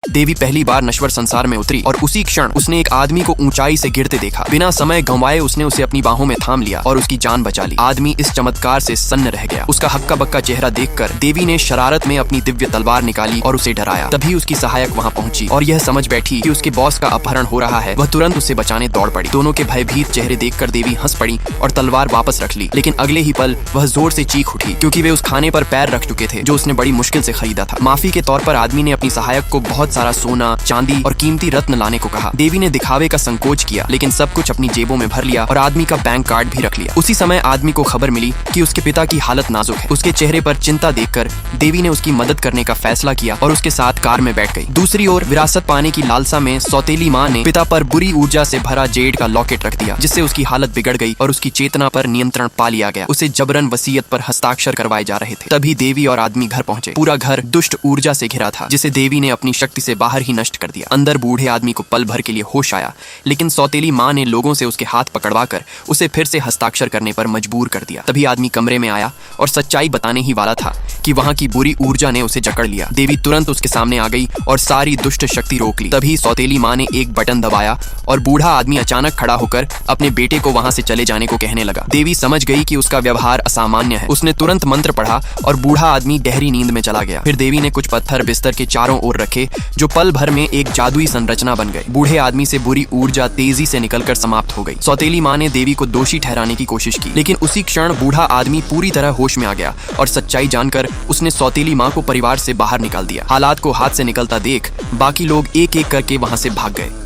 देवी पहली बार नश्वर संसार में उतरी और उसी क्षण उसने एक आदमी को ऊंचाई से गिरते देखा। बिना समय गंवाए उसने उसे अपनी बाहों में थाम लिया और उसकी जान बचा ली। आदमी इस चमत्कार से सन्न रह गया। उसका हक्का बक्का चेहरा देखकर देवी ने शरारत में अपनी दिव्य तलवार निकाली और उसे डराया। तभी उसकी सहायक वहां पहुंची और यह समझ बैठी कि उसके बॉस का अपहरण हो रहा है। वह तुरंत उसे बचाने दौड़ पड़ी। दोनों के भयभीत चेहरे देखकर देवी हंस पड़ी और तलवार वापस रख ली। लेकिन अगले ही पल वह जोर से चीख उठी क्योंकि वे उस खाने पर पैर रख चुके थे जो उसने बड़ी मुश्किल से खरीदा था। माफी के तौर पर आदमी ने अपनी सहायक को बहुत सारा सोना, चांदी और कीमती रत्न लाने को कहा। देवी ने दिखावे का संकोच किया लेकिन सब कुछ अपनी जेबों में भर लिया और आदमी का बैंक कार्ड भी रख लिया। उसी समय आदमी को खबर मिली कि उसके पिता की हालत नाजुक है। उसके चेहरे पर चिंता देखकर देवी ने उसकी मदद करने का फैसला किया और उसके साथ कार में बैठ गई। दूसरी ओर विरासत पाने की लालसा में सौतेली माँ ने पिता पर बुरी ऊर्जा से भरा जेड का लॉकेट रख दिया, जिससे उसकी हालत बिगड़ गई और उसकी चेतना पर नियंत्रण पा लिया गया। उसे जबरन वसीयत पर हस्ताक्षर करवाए जा रहे थे। तभी देवी और आदमी घर पहुंचे। पूरा घर दुष्ट ऊर्जा से घिरा था जिसे देवी ने अपनी शक्ति से बाहर ही नष्ट कर दिया। अंदर बूढ़े आदमी को पल भर के लिए होश आया, लेकिन सौतेली माँ ने लोगों से उसके हाथ पकड़वाकर उसे फिर से हस्ताक्षर करने पर मजबूर कर दिया। तभी आदमी कमरे में आया और सच्चाई बताने ही वाला था कि वहां की बुरी ऊर्जा ने उसे जकड़ लिया। देवी तुरंत उसके सामने आ गई और सारी दुष्ट शक्ति रोक ली। तभी सौतेली माँ ने एक बटन दबाया और बूढ़ा आदमी अचानक खड़ा होकर अपने बेटे को वहां से चले जाने को कहने लगा। देवी समझ गई कि उसका व्यवहार असामान्य है। उसने तुरंत मंत्र पढ़ा और बूढ़ा आदमी गहरी नींद में चला गया। फिर देवी ने कुछ पत्थर बिस्तर के चारों ओर रखे जो पल भर में एक जादुई संरचना बन गए। बूढ़े आदमी से बुरी ऊर्जा तेजी से निकलकर समाप्त हो गई। सौतेली माँ ने देवी को दोषी ठहराने की कोशिश की, लेकिन उसी क्षण बूढ़ा आदमी पूरी तरह होश में आ गया और सच्चाई जानकर उसने सौतेली माँ को परिवार से बाहर निकाल दिया। हालात को हाथ से निकलता देख बाकी लोग एक एक करके वहां से भाग गए।